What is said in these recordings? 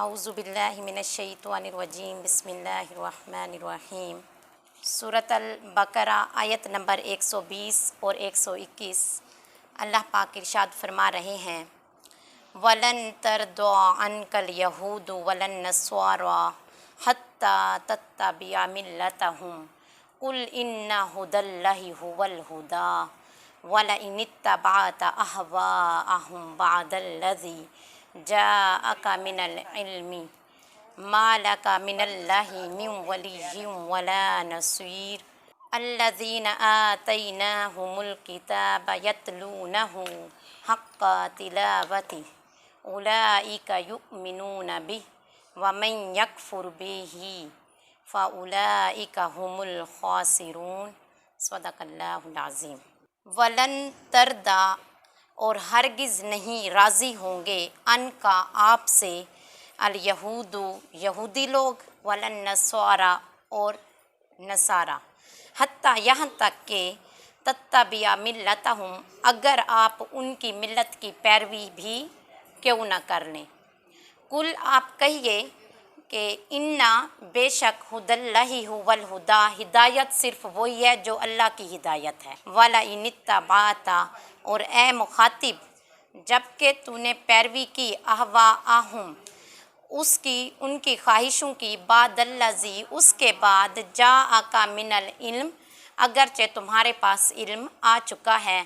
اعوذ باللہ من الشیطان الرجیم بسم اللہ الرحمن الرحیم۔ سورۃ البقرہ آیت نمبر 120 اور 121 اللہ پاک ارشاد فرما رہے ہیں، وَلَن تَرْضَىٰ عَنْكَ الْيَهُودُ وَلَا النَّصَارَىٰ حَتَّىٰ تَتَّبِعَ مِلَّتَهُمْ قُلْ إِنَّ هُدَى اللَّهِ هُوَ الْهُدَىٰ وَلَئِنِ اتَّبَعْتَ أَهْوَاءَهُمْ بَعْدَ الَّذِي جاءك من العلم ما لك من الله من ولي ولا نصير الذين آتيناهم الكتاب يتلونه حق تلاوته أولئك يؤمنون به ومن يكفر به فأولئك هم الخاسرون۔ صدق اللہ العظیم۔ ولن ترضى اور ہرگز نہیں راضی ہوں گے ان کا آپ سے الیہود یہودی لوگ والنصارا اور نصارا حتیٰ یہاں تک کہ تتبع ملتہم اگر آپ ان کی ملت کی پیروی بھی کیوں نہ کر لیں۔ کل آپ کہیے کہ انا بے شک ہدی اللہ هو الہدیٰ ہدایت صرف وہی ہے جو اللہ کی ہدایت ہے۔ وَلَئِنِ اتَّبَعْتَ اور اے مخاطب جب کہ تو نے پیروی کی اہواءہم اس کی ان کی خواہشوں کی بعد الذی اس کے بعد جاءک من العلم اگرچہ تمہارے پاس علم آ چکا ہے،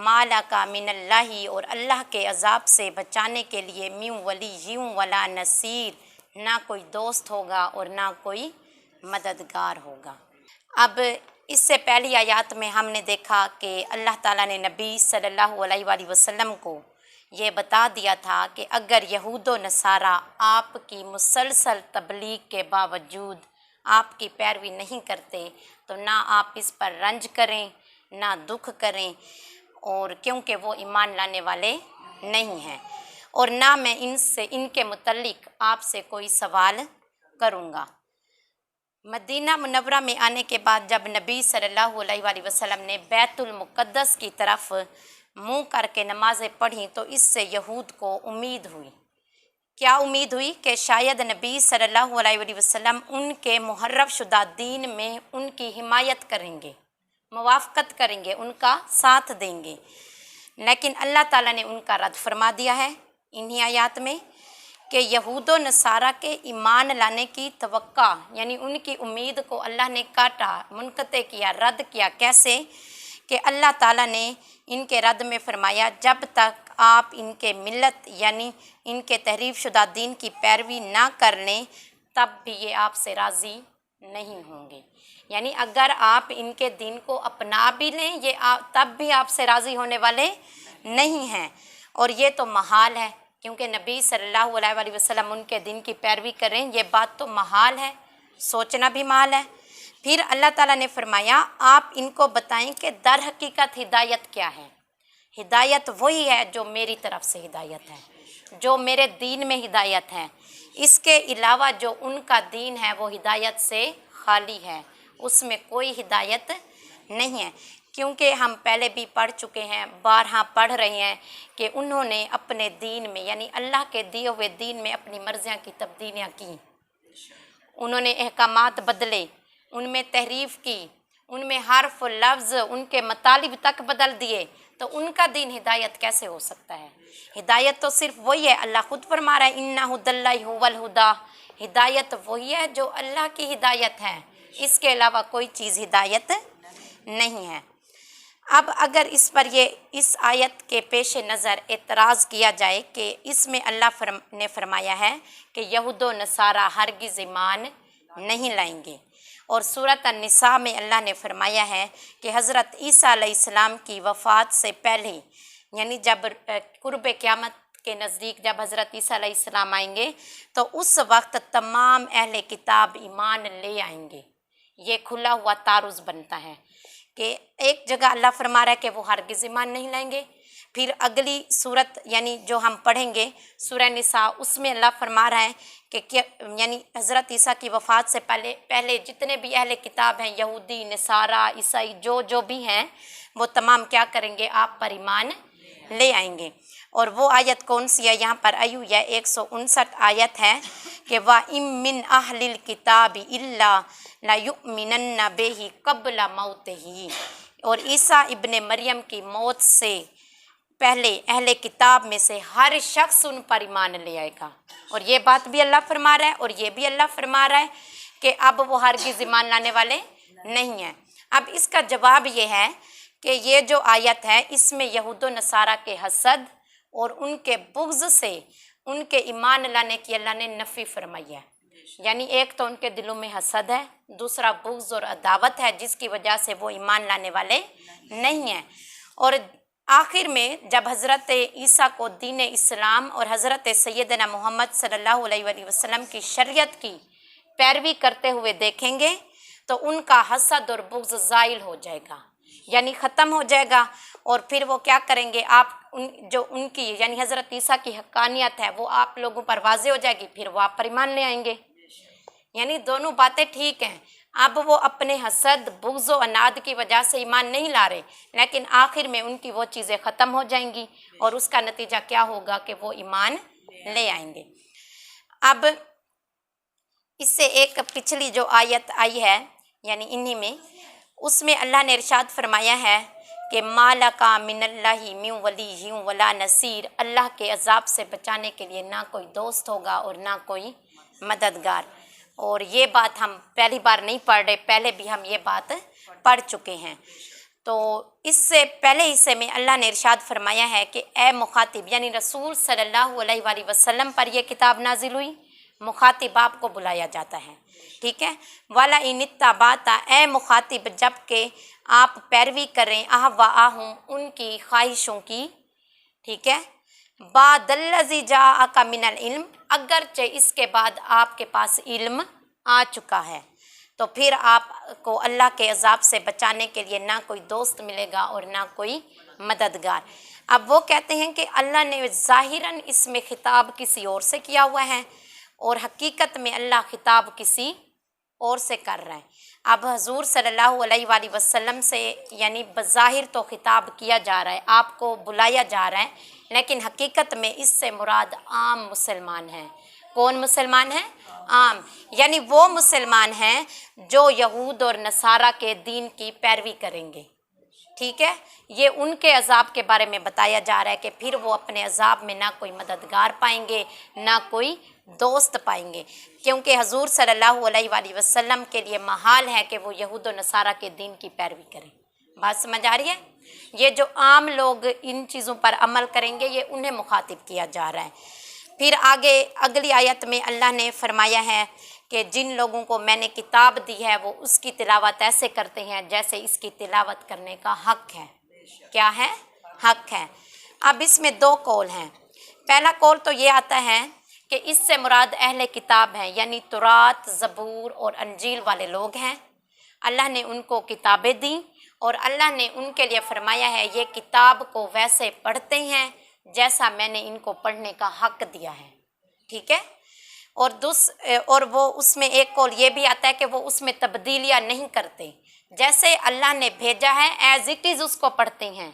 ما لک من اللہ اور اللہ کے عذاب سے بچانے کے لیے من ولی ولا نصیر نہ کوئی دوست ہوگا اور نہ کوئی مددگار ہوگا۔ اب اس سے پہلی آیات میں ہم نے دیکھا کہ اللہ تعالیٰ نے نبی صلی اللہ علیہ وآلہ وسلم کو یہ بتا دیا تھا کہ اگر یہود و نصارہ آپ کی مسلسل تبلیغ کے باوجود آپ کی پیروی نہیں کرتے تو نہ آپ اس پر رنج کریں نہ دکھ کریں، اور کیونکہ وہ ایمان لانے والے نہیں ہیں، اور نہ میں ان کے متعلق آپ سے کوئی سوال کروں گا۔ مدینہ منورہ میں آنے کے بعد جب نبی صلی اللہ علیہ وآلہ وسلم نے بیت المقدس کی طرف منہ کر کے نمازیں پڑھیں تو اس سے یہود کو امید ہوئی۔ کیا امید ہوئی؟ کہ شاید نبی صلی اللہ علیہ وآلہ وسلم ان کے محرف شدہ دین میں ان کی حمایت کریں گے، موافقت کریں گے، ان کا ساتھ دیں گے، لیکن اللہ تعالیٰ نے ان کا رد فرما دیا ہے انہی آیات میں کہ یہود و نصارہ کے ایمان لانے کی توقع یعنی ان کی امید کو اللہ نے کاٹا، منقطع کیا، رد کیا۔ کیسے؟ کہ اللہ تعالیٰ نے ان کے رد میں فرمایا جب تک آپ ان کے ملت یعنی ان کے تحریف شدہ دین کی پیروی نہ کر لیں تب بھی یہ آپ سے راضی نہیں ہوں گے، یعنی اگر آپ ان کے دین کو اپنا بھی لیں یہ تب بھی آپ سے راضی ہونے والے نہیں ہیں، اور یہ تو محال ہے کیونکہ نبی صلی اللہ علیہ وآلہ وسلم ان کے دین کی پیروی کریں یہ بات تو محال ہے، سوچنا بھی محال ہے۔ پھر اللہ تعالیٰ نے فرمایا آپ ان کو بتائیں کہ در حقیقت ہدایت کیا ہے۔ ہدایت وہی ہے جو میری طرف سے ہدایت ہے، جو میرے دین میں ہدایت ہے، اس کے علاوہ جو ان کا دین ہے وہ ہدایت سے خالی ہے، اس میں کوئی ہدایت نہیں ہے، کیونکہ ہم پہلے بھی پڑھ چکے ہیں، بارہا پڑھ رہے ہیں کہ انہوں نے اپنے دین میں یعنی اللہ کے دیے ہوئے دین میں اپنی مرضیاں کی تبدیلیاں کی، انہوں نے احکامات بدلے، ان میں تحریف کی، ان میں حرف و لفظ ان کے مطالب تک بدل دیے، تو ان کا دین ہدایت کیسے ہو سکتا ہے؟ ہدایت تو صرف وہی ہے، اللہ خود فرما رہا ہے اِنَّ هُدَى اللَّهِ هُوَ الْهُدَىٰ ہدایت وہی ہے جو اللہ کی ہدایت ہے، اس کے علاوہ کوئی چیز ہدایت نہیں ہے۔ اب اگر اس پر اس آیت کے پیش نظر اعتراض کیا جائے کہ اس میں اللہ نے فرمایا ہے کہ یہود و نصارہ ہرگز ایمان نہیں لائیں گے، اور سورۃ النساء میں اللہ نے فرمایا ہے کہ حضرت عیسیٰ علیہ السلام کی وفات سے پہلے یعنی جب قرب قیامت کے نزدیک جب حضرت عیسیٰ علیہ السلام آئیں گے تو اس وقت تمام اہل کتاب ایمان لے آئیں گے، یہ کھلا ہوا تعارض بنتا ہے کہ ایک جگہ اللہ فرما رہا ہے کہ وہ ہرگز ایمان نہیں لائیں گے، پھر اگلی صورت یعنی جو ہم پڑھیں گے سورہ نساء اس میں اللہ فرما رہا ہے کہ یعنی حضرت عیسیٰ کی وفات سے پہلے جتنے بھی اہل کتاب ہیں یہودی نصارہ عیسائی جو بھی ہیں وہ تمام کیا کریں گے؟ آپ پر ایمان لے آئیں گے۔ اور وہ آیت کون سی ہے یہاں پر ایو یا 159 آیت ہے کہ وَإِن مِّنْ أَهْلِ الْكِتَابِ إِلَّا لَيُؤْمِنَنَّ بِهِ قَبْلَ مَوْتِهِ، اور عیسیٰ ابن مریم کی موت سے پہلے اہل کتاب میں سے ہر شخص ان پر ایمان لے آئے گا۔ اور یہ بات بھی اللہ فرما رہا ہے اور یہ بھی اللہ فرما رہا ہے کہ اب وہ ہرگز ایمان لانے والے نہیں ہیں۔ اب اس کا جواب یہ ہے کہ یہ جو آیت ہے اس میں یہود و نصارہ کے حسد اور ان کے بغض سے ان کے ایمان لانے کی اللہ نے نفی فرمائی ہے۔ یعنی ایک تو ان کے دلوں میں حسد ہے، دوسرا بغض اور عداوت ہے جس کی وجہ سے وہ ایمان لانے والے نہیں ہیں۔ اور آخر میں جب حضرت عیسیٰ کو دین اسلام اور حضرت سیدنا محمد صلی اللہ علیہ وآلہ وسلم کی شریعت کی پیروی کرتے ہوئے دیکھیں گے تو ان کا حسد اور بغض زائل ہو جائے گا، یعنی ختم ہو جائے گا، اور پھر وہ کیا کریں گے، جو ان کی یعنی حضرت عیسیٰ کی حقانیت ہے وہ آپ لوگوں پر واضح ہو جائے گی، پھر وہ آپ پر ایمان لے آئیں گے۔ یعنی دونوں باتیں ٹھیک ہیں، اب وہ اپنے حسد بغض و عناد کی وجہ سے ایمان نہیں لا رہے، لیکن آخر میں ان کی وہ چیزیں ختم ہو جائیں گی اور اس کا نتیجہ کیا ہوگا کہ وہ ایمان لے آئیں گے۔ اب اس سے ایک پچھلی جو آیت آئی ہے یعنی انہی میں، اس میں اللہ نے ارشاد فرمایا ہے کہ مَا لَكَ مِنَ اللَّهِ مِن وَلِيٍّ وَلَا نَصِيرٍ، اللہ کے عذاب سے بچانے کے لیے نہ کوئی دوست ہوگا اور نہ کوئی مددگار۔ اور یہ بات ہم پہلی بار نہیں پڑھ رہے، پہلے بھی ہم یہ بات پڑھ چکے ہیں۔ تو اس سے پہلے حصے میں اللہ نے ارشاد فرمایا ہے کہ اے مخاطب، یعنی رسول صلی اللہ علیہ وآلہ وسلم پر یہ کتاب نازل ہوئی، مخاطب آپ کو بلایا جاتا ہے، ٹھیک ہے۔ وَلَئِنِ اتَّبَعْتَ، اے مخاطب جب کہ آپ پیروی کریں اہواءہم ان کی خواہشوں کی، ٹھیک ہے، بعد الذی جاءک من العلم، اگرچہ اس کے بعد آپ کے پاس علم آ چکا ہے، تو پھر آپ کو اللہ کے عذاب سے بچانے کے لیے نہ کوئی دوست ملے گا اور نہ کوئی مددگار۔ اب وہ کہتے ہیں کہ اللہ نے ظاہراً اس میں خطاب کسی اور سے کیا ہوا ہے اور حقیقت میں اللہ خطاب کسی اور سے کر رہا ہے۔ اب حضور صلی اللہ علیہ وآلہ وسلم سے یعنی بظاہر تو خطاب کیا جا رہا ہے، آپ کو بلایا جا رہا ہے، لیکن حقیقت میں اس سے مراد عام مسلمان ہیں۔ کون مسلمان ہیں؟ عام، یعنی وہ مسلمان ہیں جو یہود اور نصارہ کے دین کی پیروی کریں گے، ٹھیک ہے۔ یہ ان کے عذاب کے بارے میں بتایا جا رہا ہے کہ پھر وہ اپنے عذاب میں نہ کوئی مددگار پائیں گے نہ کوئی دوست پائیں گے، کیونکہ حضور صلی اللہ علیہ وآلہ وسلم کے لیے محال ہے کہ وہ یہود و نصارہ کے دین کی پیروی کریں۔ بات سمجھ آ رہی ہے؟ یہ جو عام لوگ ان چیزوں پر عمل کریں گے یہ انہیں مخاطب کیا جا رہا ہے۔ پھر آگے اگلی آیت میں اللہ نے فرمایا ہے کہ جن لوگوں کو میں نے کتاب دی ہے وہ اس کی تلاوت ایسے کرتے ہیں جیسے اس کی تلاوت کرنے کا حق ہے۔ کیا ہے؟ حق ہے۔ اب اس میں دو قول ہیں۔ پہلا قول تو یہ آتا ہے کہ اس سے مراد اہل کتاب ہیں، یعنی تورات، زبور اور انجیل والے لوگ ہیں۔ اللہ نے ان کو کتابیں دیں اور اللہ نے ان کے لیے فرمایا ہے یہ کتاب کو ویسے پڑھتے ہیں جیسا میں نے ان کو پڑھنے کا حق دیا ہے، ٹھیک ہے۔ اور وہ اس میں ایک قول یہ بھی آتا ہے کہ وہ اس میں تبدیلیاں نہیں کرتے، جیسے اللہ نے بھیجا ہے ایز اٹ از اس کو پڑھتے ہیں۔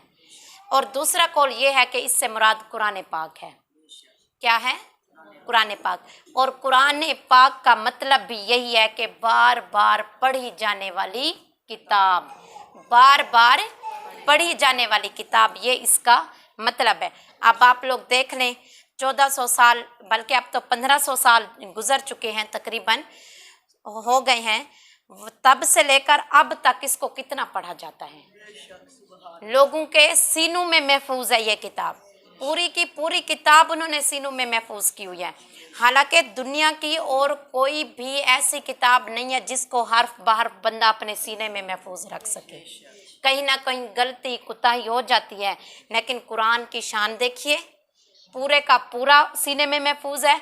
اور دوسرا قول یہ ہے کہ اس سے مراد قرآن پاک ہے۔ کیا ہے؟ قرآن پاک۔ اور قرآن پاک کا مطلب بھی یہی ہے کہ بار بار پڑھی جانے والی کتاب، بار بار پڑھی جانے والی کتاب، یہ اس کا مطلب ہے۔ اب آپ لوگ دیکھ لیں 1400 سال بلکہ اب تو 1500 سال گزر چکے ہیں، تقریباً ہو گئے ہیں، تب سے لے کر اب تک اس کو کتنا پڑھا جاتا ہے۔ لوگوں کے سینوں میں محفوظ ہے یہ کتاب، پوری کی پوری کتاب انہوں نے سینوں میں محفوظ کی ہوئی ہے۔ حالانکہ دنیا کی اور کوئی بھی ایسی کتاب نہیں ہے جس کو حرف بحرف بندہ اپنے سینے میں محفوظ رکھ سکے، کہیں نہ کہیں غلطی کوتاہی ہو جاتی ہے، لیکن قرآن کی شان دیکھیے، پورے کا پورا سینے میں محفوظ ہے۔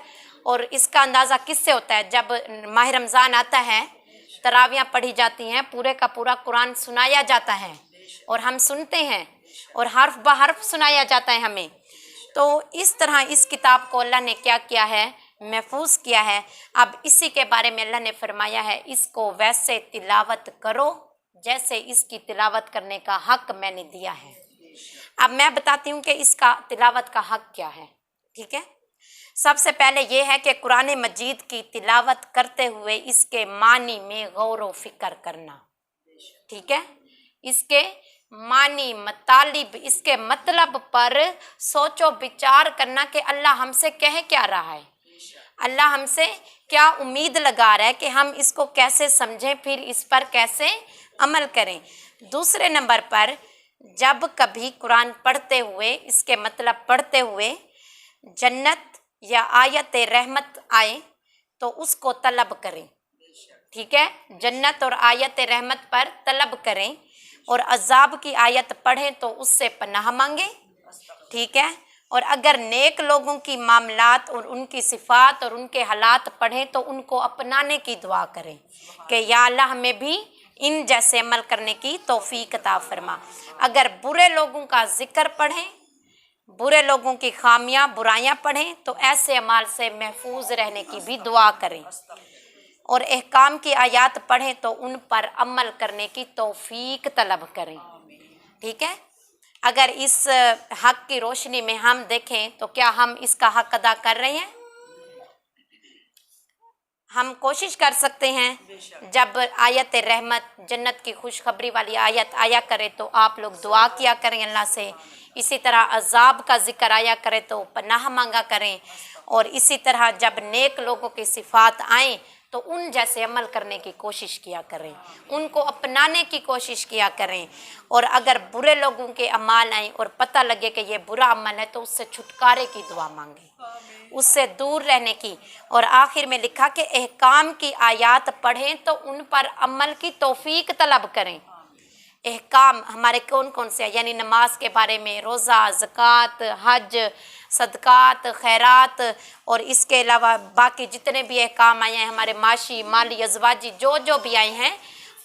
اور اس کا اندازہ کس سے ہوتا ہے؟ جب ماہ رمضان آتا ہے، تراویاں پڑھی جاتی ہیں، پورے کا پورا قرآن سنایا جاتا ہے اور ہم سنتے ہیں اور حرف بحرف سنایا جاتا ہے ہمیں۔ تو اس طرح اس کتاب کو اللہ نے کیا کیا ہے؟ محفوظ کیا ہے۔ اب اسی کے بارے میں اللہ نے فرمایا ہے اس کو ویسے تلاوت کرو جیسے اس کی تلاوت کرنے کا حق میں نے دیا ہے۔ اب میں بتاتی ہوں کہ اس کا تلاوت کا حق کیا ہے، ٹھیک ہے۔ سب سے پہلے یہ ہے کہ قرآن مجید کی تلاوت کرتے ہوئے اس کے معنی میں غور و فکر کرنا، ٹھیک ہے، اس کے معنی، مطالب، اس کے مطلب پر سوچ و بچار کرنا کہ اللہ ہم سے کہہ کیا رہا ہے، اللہ ہم سے کیا امید لگا رہا ہے کہ ہم اس کو کیسے سمجھیں، پھر اس پر کیسے عمل کریں۔ دوسرے نمبر پر جب کبھی قرآن پڑھتے ہوئے، اس کے مطلب پڑھتے ہوئے جنت یا آیت رحمت آئے تو اس کو طلب کریں، ٹھیک ہے، جنت اور آیت رحمت پر طلب کریں، اور عذاب کی آیت پڑھیں تو اس سے پناہ مانگیں، ٹھیک ہے، اور اگر نیک لوگوں کی معاملات اور ان کی صفات اور ان کے حالات پڑھیں تو ان کو اپنانے کی دعا کریں کہ یا اللہ ہمیں بھی ان جیسے عمل کرنے کی توفیق عطا فرما۔ اگر برے لوگوں کا ذکر پڑھیں، برے لوگوں کی خامیاں، برائیاں پڑھیں تو ایسے اعمال سے محفوظ رہنے کی بھی دعا کریں، اور احکام کی آیات پڑھیں تو ان پر عمل کرنے کی توفیق طلب کریں، ٹھیک ہے۔ اگر اس حق کی روشنی میں ہم دیکھیں تو کیا ہم اس کا حق ادا کر رہے ہیں؟ ہم کوشش کر سکتے ہیں جب آیت رحمت، جنت کی خوشخبری والی آیت آیا کرے تو آپ لوگ دعا کیا کریں اللہ سے، اسی طرح عذاب کا ذکر آیا کرے تو پناہ مانگا کریں، اور اسی طرح جب نیک لوگوں کی صفات آئیں تو ان جیسے عمل کرنے کی کوشش کیا کریں، ان کو اپنانے کی کوشش کیا کریں، اور اگر برے لوگوں کے اعمال آئیں اور پتہ لگے کہ یہ برا عمل ہے تو اس سے چھٹکارے کی دعا مانگیں، اس سے دور رہنے کی، اور آخر میں لکھا کہ احکام کی آیات پڑھیں تو ان پر عمل کی توفیق طلب کریں۔ احکام ہمارے کون کون سے ہیں؟ یعنی نماز کے بارے میں، روزہ، زکوٰۃ، حج، صدقات، خیرات، اور اس کے علاوہ باقی جتنے بھی احکام آئے ہیں ہمارے معاشی، مالی، ازواجی، جو بھی آئے ہیں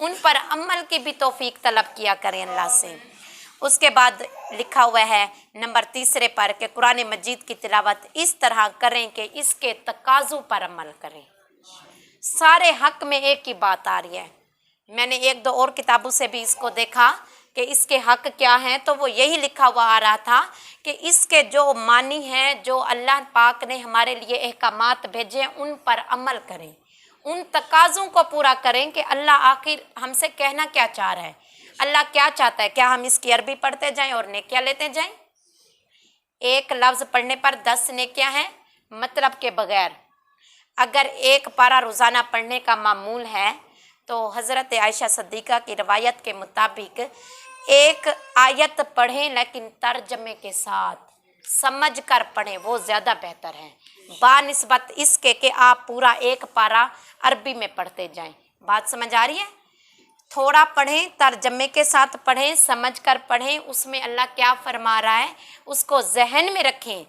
ان پر عمل کی بھی توفیق طلب کیا کریں اللہ سے۔ اس کے بعد لکھا ہوا ہے نمبر 3 پر کہ قرآن مجید کی تلاوت اس طرح کریں کہ اس کے تقاضوں پر عمل کریں۔ سارے حق میں ایک ہی بات آ رہی ہے، میں نے 1-2 اور کتابوں سے بھی اس کو دیکھا کہ اس کے حق کیا ہیں، تو وہ یہی لکھا ہوا آ رہا تھا کہ اس کے جو معنی ہیں، جو اللہ پاک نے ہمارے لیے احکامات بھیجے ہیں ان پر عمل کریں، ان تقاضوں کو پورا کریں کہ اللہ آخر ہم سے کہنا کیا چاہ رہا ہے، اللہ کیا چاہتا ہے، کیا ہم اس کی عربی پڑھتے جائیں اور نیکیاں لیتے جائیں؟ ایک لفظ پڑھنے پر 10 نیکیاں ہیں مطلب کے بغیر۔ اگر ایک پارہ روزانہ پڑھنے کا معمول ہے تو حضرت عائشہ صدیقہ کی روایت کے مطابق ایک آیت پڑھیں لیکن ترجمے کے ساتھ سمجھ کر پڑھیں، وہ زیادہ بہتر ہے بانسبت اس کے کہ آپ پورا ایک پارہ عربی میں پڑھتے جائیں۔ بات سمجھ آ رہی ہے؟ تھوڑا پڑھیں، ترجمے کے ساتھ پڑھیں، سمجھ کر پڑھیں، اس میں اللہ کیا فرما رہا ہے اس کو ذہن میں رکھیں،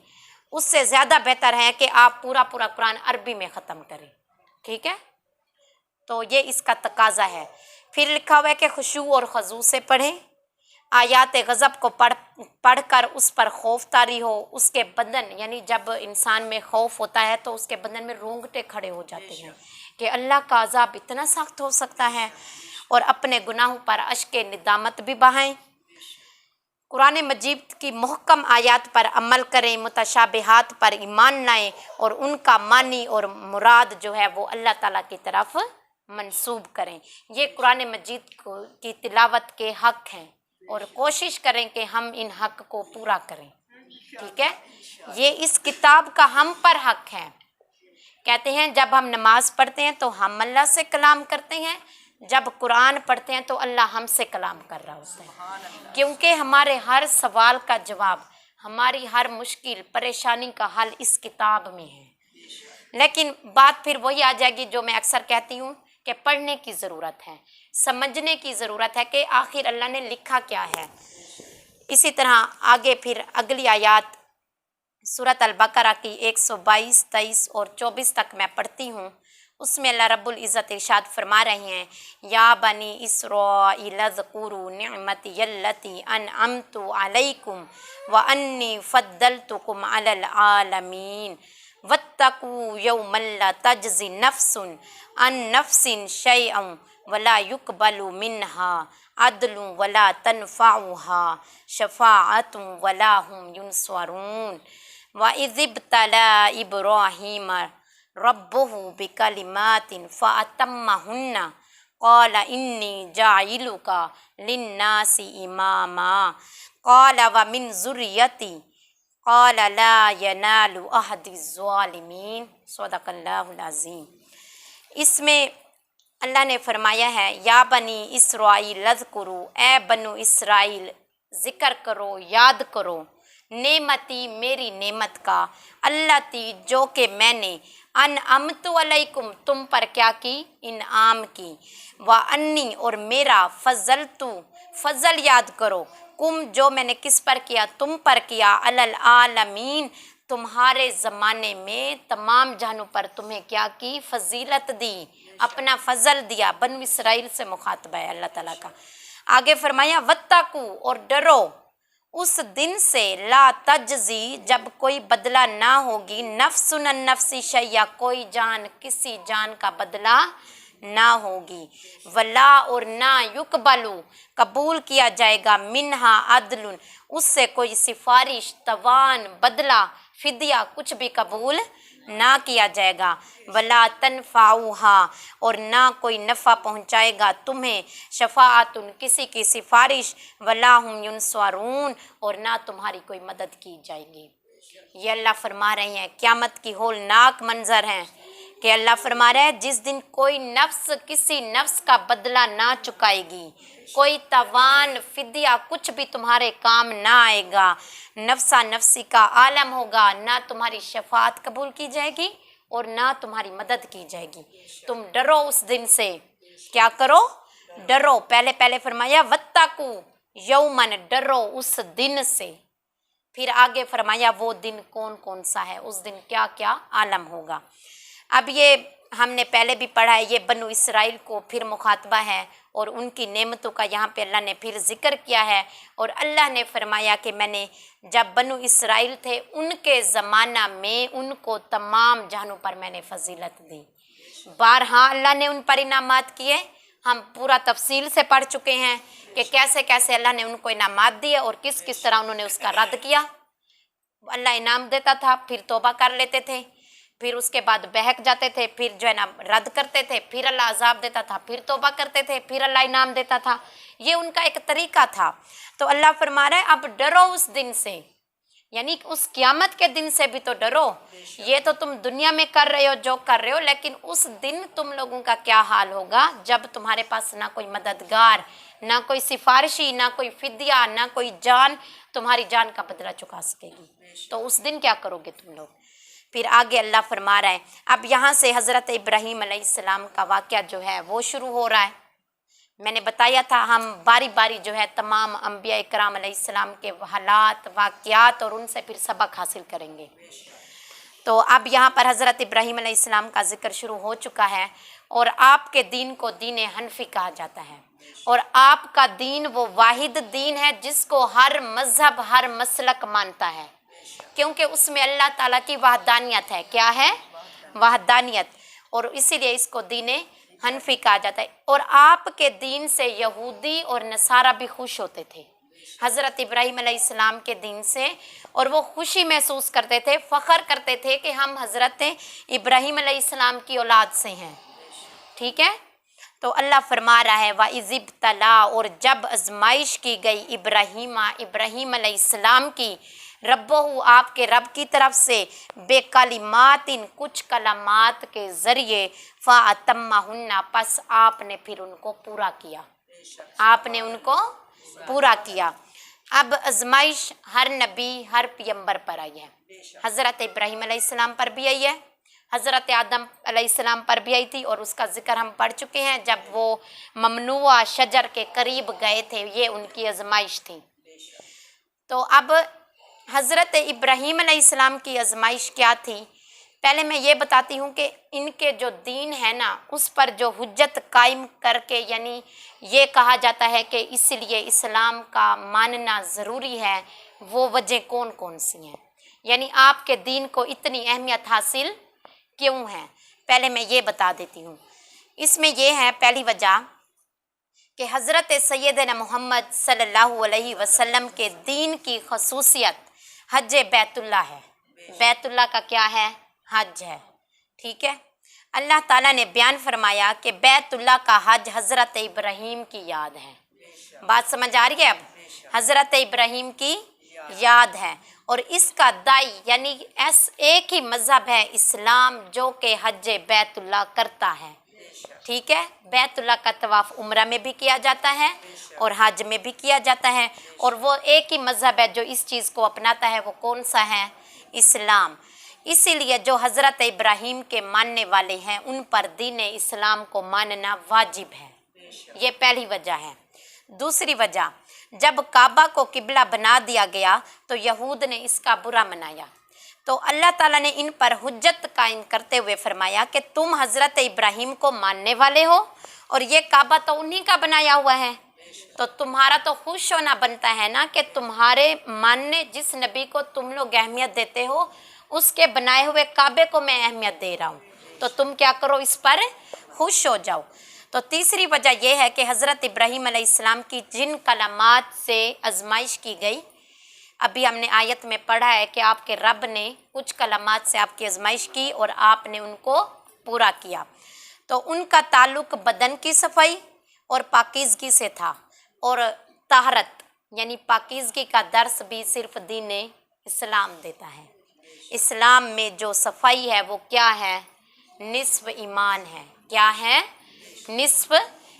اس سے زیادہ بہتر ہے کہ آپ پورا قرآن عربی میں ختم کریں، ٹھیک ہے؟ تو یہ اس کا تقاضا ہے۔ پھر لکھا ہوا ہے کہ خشوع اور خضوع سے پڑھیں، آیات غضب کو پڑھ کر اس پر خوف طاری ہو، اس کے بدن، یعنی جب انسان میں خوف ہوتا ہے تو اس کے بدن میں رونگٹے کھڑے ہو جاتے ہیں کہ اللہ کا عذاب اتنا سخت ہو سکتا ہے، اور اپنے گناہوں پر اشک ندامت بھی بہائیں۔ قرآن مجید کی محکم آیات پر عمل کریں، متشابہات پر ایمان لائیں، اور ان کا معنی اور مراد جو ہے وہ اللہ تعالیٰ کی طرف منسوب کریں۔ یہ قرآن مجید کی تلاوت کے حق ہیں، اور کوشش کریں کہ ہم ان حق کو پورا کریں، ٹھیک ہے؟ یہ اس کتاب کا ہم پر حق ہے۔ کہتے ہیں جب ہم نماز پڑھتے ہیں تو ہم اللہ سے کلام کرتے ہیں، جب قرآن پڑھتے ہیں تو اللہ ہم سے کلام کر رہا ہوتا ہے، کیونکہ ہمارے ہر سوال کا جواب، ہماری ہر مشکل پریشانی کا حل اس کتاب میں ہے۔ لیکن بات پھر وہی آ جائے گی جو میں اکثر کہتی ہوں کہ پڑھنے کی ضرورت ہے، سمجھنے کی ضرورت ہے کہ آخر اللہ نے لکھا کیا ہے۔ اسی طرح آگے پھر اگلی آیات سورۃ البقرہ کی 122، 23 اور 24 تک میں پڑھتی ہوں۔ اس میں اللہ رب العزت ارشاد فرما رہے ہیں، یا بنی اسرائیل اذکروا نعمتی التی انعمت علیکم وانی فضلتکم علی العالمین واتقوا یوما لا تجزی نفس عن نفس شیئا ولا یقبل منها عدل ولا تنفعها شفاعۃ ولا هم ينصرون وَإِذِ ابْتَلَىٰ إِبْرَاهِيمَ رَبُّهُ بِكَلِمَاتٍ فَأَتَمَّهُنَّ قَالَ إِنِّي جَاعِلُكَ لِلنَّاسِ إِمَامًا قَالَ وَمِنْ ذُرِّيَّتِي قَالَ لَا يَنَالُ عَهْدِ الظَّالِمِينَ صدق اللہ العظیم۔ اس میں اللہ نے فرمایا ہے یا بنی اسرائیل اذکروا، اے بنو اسرائیل ذکر کرو، یاد کرو، نعمتی میری نعمت کا، اللہ تی جو کہ میں نے انعمت علیکم تم پر کیا کی، انعام کی، وانی اور میرا فضلتو فضل یاد کرو، کم جو میں نے کس پر کیا، تم پر کیا، علی العالمین تمہارے زمانے میں تمام جہانوں پر تمہیں کیا کی، فضیلت دی، اپنا فضل دیا۔ بنو اسرائیل سے مخاطبہ ہے اللہ تعالیٰ کا۔ آگے فرمایا واتقوا اور ڈرو اس دن سے، لا تجزی جب کوئی بدلہ نہ ہوگی، نفس عن نفس شیئا کوئی جان کسی جان کا بدلہ نہ ہوگی، ولا اور نہ یقبلو قبول کیا جائے گا، منہا عدل اس سے کوئی سفارش، توان، بدلہ، فدیہ کچھ بھی قبول نہ کیا جائے گا، ولا تنفعوہا اور نہ کوئی نفع پہنچائے گا تمہیں، شفاعت کسی کی سفارش، ولا ہم ینصرون اور نہ تمہاری کوئی مدد کی جائے گی۔ یہ اللہ فرما رہے ہیں، قیامت کی ہولناک منظر ہیں کہ اللہ فرما رہا ہے جس دن کوئی نفس کسی نفس کا بدلہ نہ چکائے گی، کوئی توان، فدیہ کچھ بھی تمہارے کام نہ آئے گا، نفسا نفسی کا عالم ہوگا، نہ تمہاری شفاعت قبول کی جائے گی اور نہ تمہاری مدد کی جائے گی۔ تم ڈرو اس دن سے، کیا کرو، ڈرو۔ پہلے فرمایا واتقوا یومن، ڈرو اس دن سے، پھر آگے فرمایا وہ دن کون کون سا ہے، اس دن کیا کیا عالم ہوگا۔ اب یہ ہم نے پہلے بھی پڑھا ہے، یہ بنو اسرائیل کو پھر مخاطبہ ہے اور ان کی نعمتوں کا یہاں پہ اللہ نے پھر ذکر کیا ہے، اور اللہ نے فرمایا کہ میں نے جب بنو اسرائیل تھے ان کے زمانہ میں ان کو تمام جہانوں پر میں نے فضیلت دی، بارہا اللہ نے ان پر انعامات کیے، ہم پورا تفصیل سے پڑھ چکے ہیں کہ کیسے کیسے اللہ نے ان کو انعامات دیے اور کس کس طرح انہوں نے اس کا رد کیا۔ اللہ انعام دیتا تھا، پھر توبہ کر لیتے تھے، پھر اس کے بعد بہک جاتے تھے، پھر جو ہے نا رد کرتے تھے، پھر اللہ عذاب دیتا تھا، پھر توبہ کرتے تھے، پھر اللہ انعام دیتا تھا، یہ ان کا ایک طریقہ تھا۔ تو اللہ فرما رہا ہے اب ڈرو اس دن سے، یعنی اس قیامت کے دن سے بھی تو ڈرو، یہ تو تم دنیا میں کر رہے ہو جو کر رہے ہو، لیکن اس دن تم لوگوں کا کیا حال ہوگا جب تمہارے پاس نہ کوئی مددگار، نہ کوئی سفارشی، نہ کوئی فدیہ، نہ کوئی جان تمہاری جان کا بدلہ چکا سکے گی، تو اس دن کیا کرو گے تم لوگ۔ پھر آگے اللہ فرما رہا ہے، اب یہاں سے حضرت ابراہیم علیہ السلام کا واقعہ جو ہے وہ شروع ہو رہا ہے۔ میں نے بتایا تھا ہم باری باری جو ہے تمام انبیاء اکرام علیہ السلام کے حالات، واقعات اور ان سے پھر سبق حاصل کریں گے۔ تو اب یہاں پر حضرت ابراہیم علیہ السلام کا ذکر شروع ہو چکا ہے، اور آپ کے دین کو دین حنفی کہا جاتا ہے، اور آپ کا دین وہ واحد دین ہے جس کو ہر مذہب، ہر مسلک مانتا ہے، کیونکہ اس میں اللہ تعالیٰ کی وحدانیت ہے۔ کیا ہے؟ وحدانیت، اور اسی لیے اس کو دین حنفی کہا جاتا ہے۔ اور آپ کے دین سے یہودی اور نصارہ بھی خوش ہوتے تھے، حضرت ابراہیم علیہ السلام کے دین سے، اور وہ خوشی محسوس کرتے تھے، فخر کرتے تھے کہ ہم حضرت ابراہیم علیہ السلام کی اولاد سے ہیں، ٹھیک ہے۔ تو اللہ فرما رہا ہے وَإِذِ ابْتَلَىٰ اور جب آزمائش کی گئی ابراہیم علیہ السلام کی، ربہ آپ کے رب کی طرف سے، بے کلمات کچھ کلمات کے ذریعے، فَأَتَمَّهُنَّ پس آپ نے پھر ان کو پورا کیا، آپ نے ان کو پورا کیا۔ اب آزمائش ہر نبی، ہر پیغمبر پر آئی ہے، حضرت ابراہیم علیہ السلام پر بھی آئی ہے، حضرت آدم علیہ السلام پر بھی آئی تھی، اور اس کا ذکر ہم پڑھ چکے ہیں جب وہ ممنوع شجر کے قریب گئے تھے، یہ ان کی آزمائش تھی۔ تو اب حضرت ابراہیم علیہ السلام کی آزمائش کیا تھی، پہلے میں یہ بتاتی ہوں کہ ان کے جو دین ہے نا اس پر جو حجت قائم کر کے، یعنی یہ کہا جاتا ہے کہ اس لیے اسلام کا ماننا ضروری ہے، وہ وجہ کون کون سی ہیں، یعنی آپ کے دین کو اتنی اہمیت حاصل کیوں ہے، پہلے میں یہ بتا دیتی ہوں۔ اس میں یہ ہے پہلی وجہ کہ حضرت سیدنا محمد صلی اللہ علیہ وسلم کے دین کی خصوصیت حج بیت اللہ ہے۔ بیت اللہ کا کیا ہے؟ حج ہے، ٹھیک ہے۔ اللہ تعالیٰ نے بیان فرمایا کہ بیت اللہ کا حج حضرت ابراہیم کی یاد ہے۔ بات سمجھ آ رہی ہے؟ اب حضرت ابراہیم کی یاد ہے، اور اس کا دائی یعنی ایک ہی مذہب ہے اسلام جو کہ حج بیت اللہ کرتا ہے، ٹھیک ہے۔ بیت اللہ کا طواف عمرہ میں بھی کیا جاتا ہے اور حج میں بھی کیا جاتا ہے، اور وہ ایک ہی مذہب ہے جو اس چیز کو اپناتا ہے، وہ کون سا ہے؟ اسلام۔ اسی لیے جو حضرت ابراہیم کے ماننے والے ہیں ان پر دین اسلام کو ماننا واجب ہے، یہ پہلی وجہ ہے۔ دوسری وجہ، جب کعبہ کو قبلہ بنا دیا گیا تو یہود نے اس کا برا منایا، تو اللہ تعالیٰ نے ان پر حجت قائم کرتے ہوئے فرمایا کہ تم حضرت ابراہیم کو ماننے والے ہو اور یہ کعبہ تو انہی کا بنایا ہوا ہے، تو تمہارا تو خوش ہونا بنتا ہے نا کہ تمہارے ماننے جس نبی کو تم لوگ اہمیت دیتے ہو اس کے بنائے ہوئے کعبے کو میں اہمیت دے رہا ہوں، تو تم کیا کرو؟ اس پر خوش ہو جاؤ۔ تو تیسری وجہ یہ ہے کہ حضرت ابراہیم علیہ السلام کی جن کلمات سے آزمائش کی گئی، ابھی ہم نے آیت میں پڑھا ہے کہ آپ کے رب نے کچھ کلمات سے آپ کی آزمائش کی اور آپ نے ان کو پورا کیا، تو ان کا تعلق بدن کی صفائی اور پاکیزگی سے تھا، اور طہارت یعنی پاکیزگی کا درس بھی صرف دین اسلام دیتا ہے۔ اسلام میں جو صفائی ہے وہ کیا ہے؟ نصف ایمان ہے۔ کیا ہے؟ نصف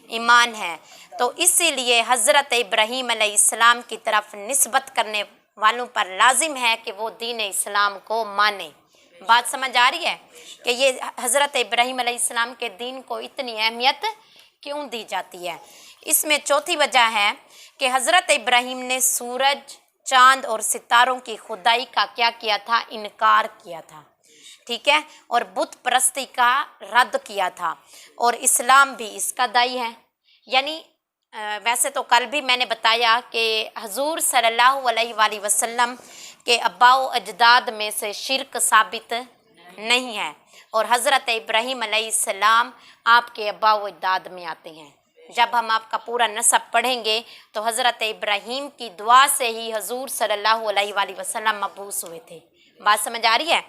ایمان ہے۔ تو اسی لیے حضرت ابراہیم علیہ السلام کی طرف نسبت کرنے والوں پر لازم ہے کہ وہ دین اسلام کو مانے۔ بات سمجھ آ رہی ہے کہ یہ حضرت ابراہیم علیہ السلام کے دین کو اتنی اہمیت کیوں دی جاتی ہے؟ اس میں چوتھی وجہ ہے کہ حضرت ابراہیم نے سورج، چاند اور ستاروں کی خدائی کا کیا کیا تھا؟ انکار کیا تھا، ٹھیک ہے، اور بت پرستی کا رد کیا تھا، اور اسلام بھی اس کا دائی ہے۔ یعنی ویسے تو کل بھی میں نے بتایا کہ حضور صلی اللہ علیہ وآلہ وسلم کے آباء و اجداد میں سے شرک ثابت نہیں ہے، اور حضرت ابراہیم علیہ السلام آپ کے آباء و اجداد میں آتے ہیں۔ جب ہم آپ کا پورا نسب پڑھیں گے تو حضرت ابراہیم کی دعا سے ہی حضور صلی اللہ علیہ وآلہ وسلم مبعوث ہوئے تھے۔ بات سمجھ آ رہی ہے؟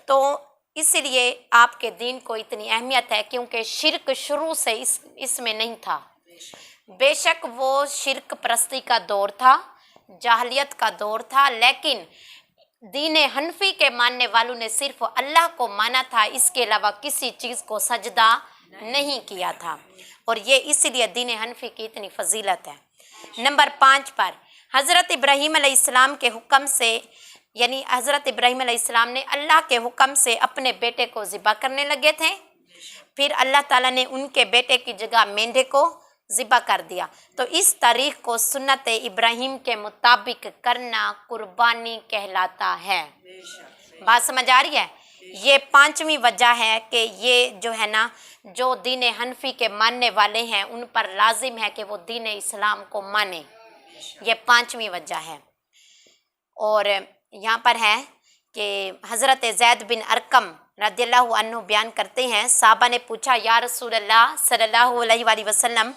تو اسی لیے آپ کے دین کو اتنی اہمیت ہے کیونکہ شرک شروع سے اس میں نہیں تھا۔ بے شک وہ شرک پرستی کا دور تھا، جاہلیت کا دور تھا، لیکن دین حنفی کے ماننے والوں نے صرف اللہ کو مانا تھا، اس کے علاوہ کسی چیز کو سجدہ نہیں کیا تھا، اور یہ اسی لیے دین حنفی کی اتنی فضیلت ہے۔ نمبر 5 پر حضرت ابراہیم علیہ السلام کے حکم سے، یعنی حضرت ابراہیم علیہ السلام نے اللہ کے حکم سے اپنے بیٹے کو ذبح کرنے لگے تھے، پھر اللہ تعالیٰ نے ان کے بیٹے کی جگہ مینڈے کو ذبح کر دیا، تو اس تاریخ کو سنت ابراہیم کے مطابق کرنا قربانی کہلاتا ہے۔ بات سمجھ آ رہی ہے؟ یہ 5ویں وجہ ہے کہ یہ جو ہے نا، جو دین حنفی کے ماننے والے ہیں ان پر لازم ہے کہ وہ دین اسلام کو مانے، یہ 5ویں وجہ ہے۔ اور یہاں پر ہے کہ حضرت زید بن ارقم رضی اللہ عنہ بیان کرتے ہیں، صحابہ نے پوچھا یا رسول اللہ صلی اللہ علیہ وآلہ وسلم،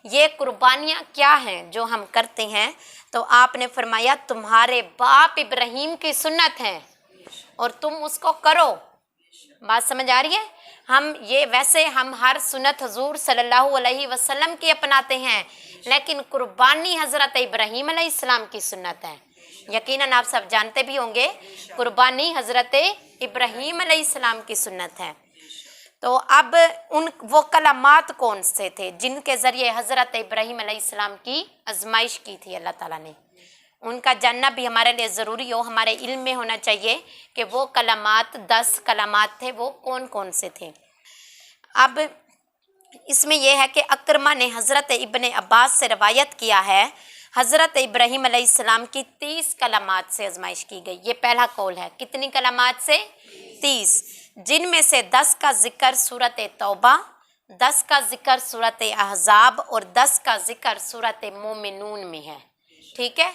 یہ قربانیاں کیا ہیں جو ہم کرتے ہیں؟ تو آپ نے فرمایا تمہارے باپ ابراہیم کی سنت ہے اور تم اس کو کرو۔ بات سمجھ آ رہی ہے؟ ویسے ہم ہر سنت حضور صلی اللہ علیہ وسلم کی اپناتے ہیں، لیکن قربانی حضرت ابراہیم علیہ السلام کی سنت ہے۔ یقیناً آپ سب جانتے بھی ہوں گے قربانی حضرت ابراہیم علیہ السلام کی سنت ہے۔ تو اب وہ کلمات کون سے تھے جن کے ذریعے حضرت ابراہیم علیہ السلام کی آزمائش کی تھی اللہ تعالیٰ نے؟ ان کا جاننا بھی ہمارے لیے ضروری ہو، ہمارے علم میں ہونا چاہیے کہ وہ کلمات 10 کلمات تھے، وہ کون کون سے تھے۔ اب اس میں یہ ہے کہ اکرمہ نے حضرت ابن عباس سے روایت کیا ہے، حضرت ابراہیم علیہ السلام کی 30 کلمات سے آزمائش کی گئی۔ یہ پہلا قول ہے۔ کتنی کلمات سے؟ 30، جن میں سے 10 کا ذکر سورۃ توبہ، 10 کا ذکر سورۃ احزاب اور 10 کا ذکر سورۃ مومنون میں ہے، ٹھیک ہے۔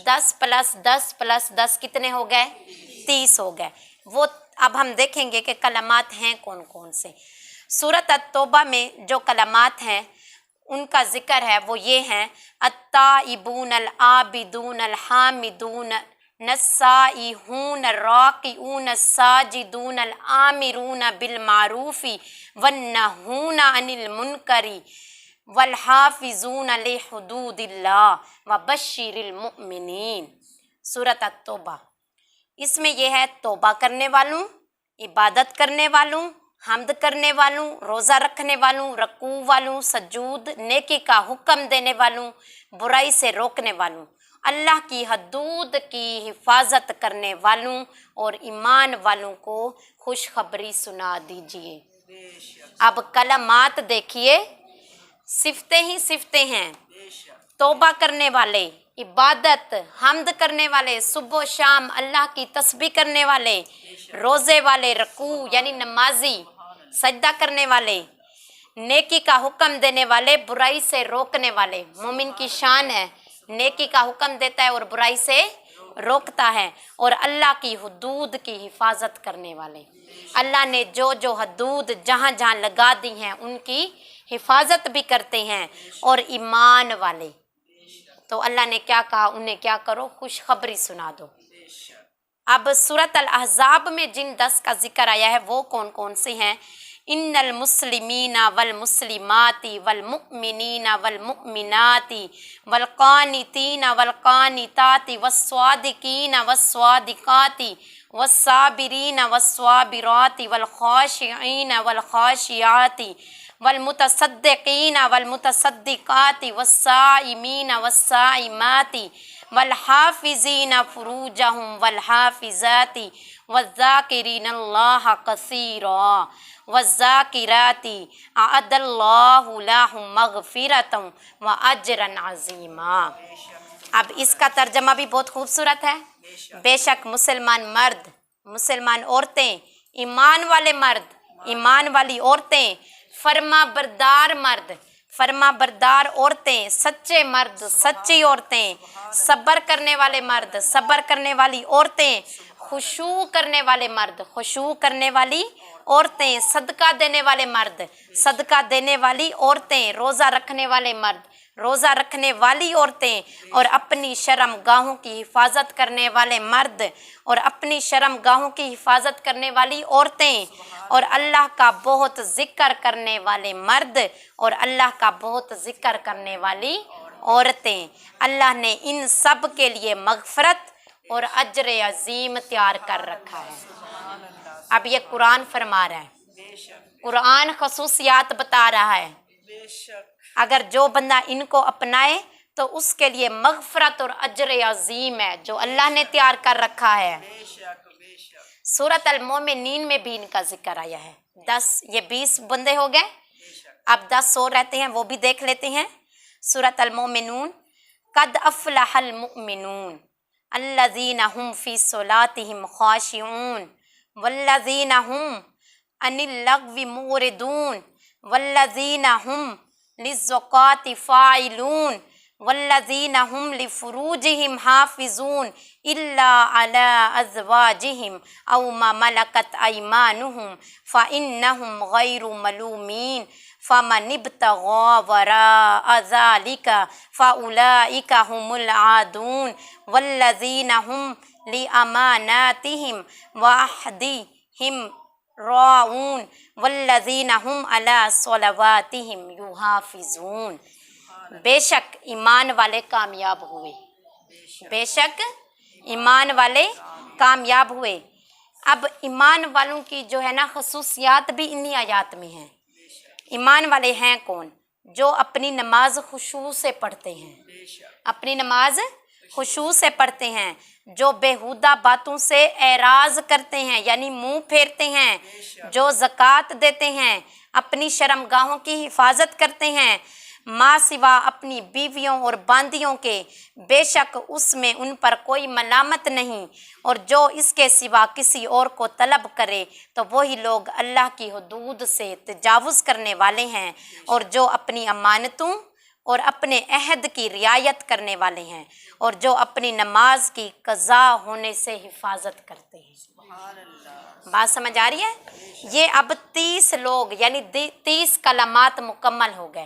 10 + 10 + 10 کتنے ہو گئے؟ 30 ہو گئے۔ وہ اب ہم دیکھیں گے کہ کلمات ہیں کون کون سے۔ سورۃ التوبہ میں جو کلمات ہیں ان کا ذکر ہے وہ یہ ہیں التائبون العابدون الحامدون السائحون الراکعون الساجدون الآمرون بالمعروف والنہون عن المنکر والحافظون لحدود اللہ وبشر المؤمنین۔ سورۃ التوبہ، اس میں یہ ہے توبہ کرنے والوں، عبادت کرنے والوں، حمد کرنے والوں، روزہ رکھنے والوں، رکوع والوں، سجود، نیکی کا حکم دینے والوں، برائی سے روکنے والوں، اللہ کی حدود کی حفاظت کرنے والوں اور ایمان والوں کو خوشخبری سنا دیجیے۔ اب کلمات دیکھیے، صفتیں ہی صفتیں ہیں۔ توبہ کرنے والے، عبادت، حمد کرنے والے، صبح و شام اللہ کی تسبیح کرنے والے، روزے والے، رکوع یعنی نمازی، سجدہ کرنے والے، نیکی کا حکم دینے والے، برائی سے روکنے والے۔ مومن کی شان ہے، نیکی کا حکم دیتا ہے اور برائی سے روکتا ہے، اور اللہ کی حدود کی حفاظت کرنے والے۔ اللہ نے جو جو حدود جہاں جہاں لگا دی ہیں ان کی حفاظت بھی کرتے ہیں، اور ایمان والے تو اللہ نے کیا کہا، انہیں کیا کرو، خوشخبری سنا دو۔ اب سورۃ الاحزاب میں جن 10 کا ذکر آیا ہے وہ کون کون سے ہیں؟ ان المسلمین والمسلمات والمؤمنین والمؤمنات والقانتین والقانتات والصادقین والصادقات والصابرین والصابرات والخاشعین والخاشعات والمتصدقین والمتصدقات والصائمین والصائمات والحافظین فروجہم والحافظات والذاکرین اللہ کثیرا والذاکرات اعد اللہ لہم مغفرۃ واجرا عظیما۔ اب اس کا ترجمہ بھی بہت خوبصورت ہے۔ بے شک مسلمان مرد، مسلمان عورتیں، ایمان والے مرد، ایمان والی عورتیں، فرما بردار مرد، فرما بردار عورتیں، سچے مرد، سچی عورتیں، صبر کرنے والے مرد، صبر کرنے والی عورتیں، خشوع کرنے والے مرد، خشوع کرنے والی عورتیں، صدقہ دینے والے مرد، صدقہ دینے والی عورتیں، روزہ رکھنے والے مرد، روزہ رکھنے والی عورتیں، اور اپنی شرم گاہوں کی حفاظت کرنے والے مرد، اور اپنی شرم گاہوں کی حفاظت کرنے والی عورتیں، اور اللہ کا بہت ذکر کرنے والے مرد، اور اللہ کا بہت ذکر کرنے والی عورتیں۔ اللہ نے ان سب کے لیے مغفرت اور اجر عظیم تیار کر رکھا ہے۔ اب یہ قرآن فرما رہا ہے، قرآن خصوصیات بتا رہا ہے، اگر جو بندہ ان کو اپنائے تو اس کے لیے مغفرت اور اجر عظیم ہے جو اللہ نے تیار کر رکھا ہے۔ سورۃ المومنین میں بھی ان کا ذکر آیا ہے۔ 10 یہ 20 بندے ہو گئے، اب 10 اور رہتے ہیں، وہ بھی دیکھ لیتے ہیں۔ سورۃ المومنون، قد افلح المؤمنون الذین هم فی صلاتهم خاشعون والذین هم عن اللغو معرضون والذین هم للزکاة فاعلون والذین هم لفروجهم حافظون الا علی ازواجهم او ما ملکت ایمانهم فانهم غیر ملومین فمن ابتغى وراء ذلك فاولئک هم العادون والذین هم لأماناتهم وعهدهم راعون والذین هم علی صلواتهم یحافظون۔ بے شک ایمان والے کامیاب ہوئے، بے شک ایمان والے کامیاب ہوئے۔ اب ایمان والوں کی جو ہے نا خصوصیات بھی انہی آیات میں ہیں۔ ایمان والے ہیں کون؟ جو اپنی نماز خشوع سے پڑھتے ہیں، اپنی نماز خشوع سے پڑھتے ہیں، جو بیہودہ باتوں سے اعراض کرتے ہیں یعنی منہ پھیرتے ہیں، جو زکوٰۃ دیتے ہیں، اپنی شرم گاہوں کی حفاظت کرتے ہیں، ماں سوا اپنی بیویوں اور باندیوں کے، بے شک اس میں ان پر کوئی ملامت نہیں، اور جو اس کے سوا کسی اور کو طلب کرے تو وہی لوگ اللہ کی حدود سے تجاوز کرنے والے ہیں، اور جو اپنی امانتوں اور اپنے عہد کی رعایت کرنے والے ہیں، اور جو اپنی نماز کی قضا ہونے سے حفاظت کرتے ہیں۔ بات سمجھ آ رہی ہے؟ یہ اب 30 لوگ یعنی 30 کلمات مکمل ہو گئے۔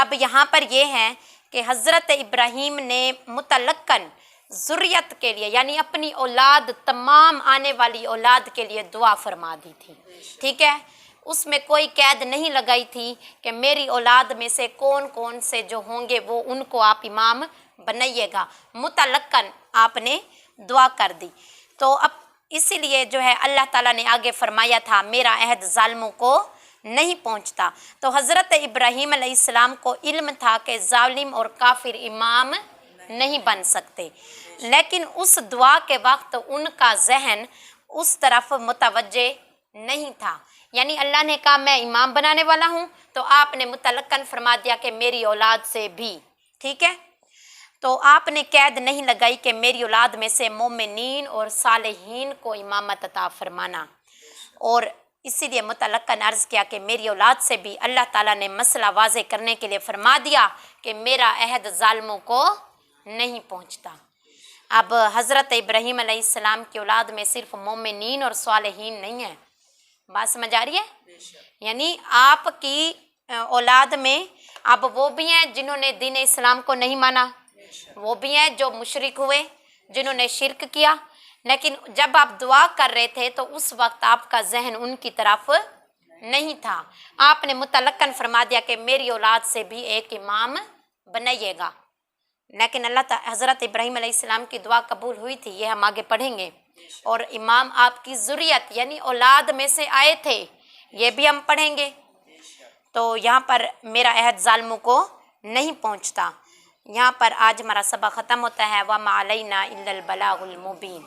اب یہاں پر یہ ہے کہ حضرت ابراہیم نے متلقن ذریت کے لیے یعنی اپنی اولاد تمام آنے والی اولاد کے لیے دعا فرما دی تھی، ٹھیک ہے، اس میں کوئی قید نہیں لگائی تھی کہ میری اولاد میں سے کون کون سے جو ہوں گے وہ ان کو آپ امام بنائیے گا، متلقن آپ نے دعا کر دی۔ تو اب اسی لیے جو ہے اللہ تعالیٰ نے آگے فرمایا تھا میرا عہد ظالموں کو نہیں پہنچتا، تو حضرت ابراہیم علیہ السلام کو علم تھا کہ ظالم اور کافر امام نہیں بن سکتے، لیکن اس دعا کے وقت ان کا ذہن اس طرف متوجہ نہیں تھا، یعنی اللہ نے کہا میں امام بنانے والا ہوں تو آپ نے متلقن فرما دیا کہ میری اولاد سے بھی، ٹھیک ہے، تو آپ نے قید نہیں لگائی کہ میری اولاد میں سے مومنین اور صالحین کو امامت عطا فرمانا، اور اسی لیے متلقن عرض کیا کہ میری اولاد سے بھی اللہ تعالیٰ نے مسئلہ واضح کرنے کے لیے فرما دیا کہ میرا عہد ظالموں کو نہیں پہنچتا۔ اب حضرت ابراہیم علیہ السلام کی اولاد میں صرف مومنین اور صالحین نہیں ہیں، بات سمجھ آ رہی ہے؟ یعنی آپ کی اولاد میں اب وہ بھی ہیں جنہوں نے دین اسلام کو نہیں مانا، وہ بھی ہیں جو مشرک ہوئے، جنہوں نے شرک کیا، لیکن جب آپ دعا کر رہے تھے تو اس وقت آپ کا ذہن ان کی طرف نہیں تھا، آپ نے متلقن فرما دیا کہ میری اولاد سے بھی ایک امام بنائیے گا، لیکن حضرت ابراہیم علیہ السلام کی دعا قبول ہوئی تھی، یہ ہم آگے پڑھیں گے، اور امام آپ کی ذریت یعنی اولاد میں سے آئے تھے، یہ بھی ہم پڑھیں گے۔ تو یہاں پر میرا عہد ظالموں کو نہیں پہنچتا۔ یہاں پر آج ہمارا سبق ختم ہوتا ہے، وَمَا عَلَيْنَا إِلَّا الْبَلَاغُ الْمُبِينُ۔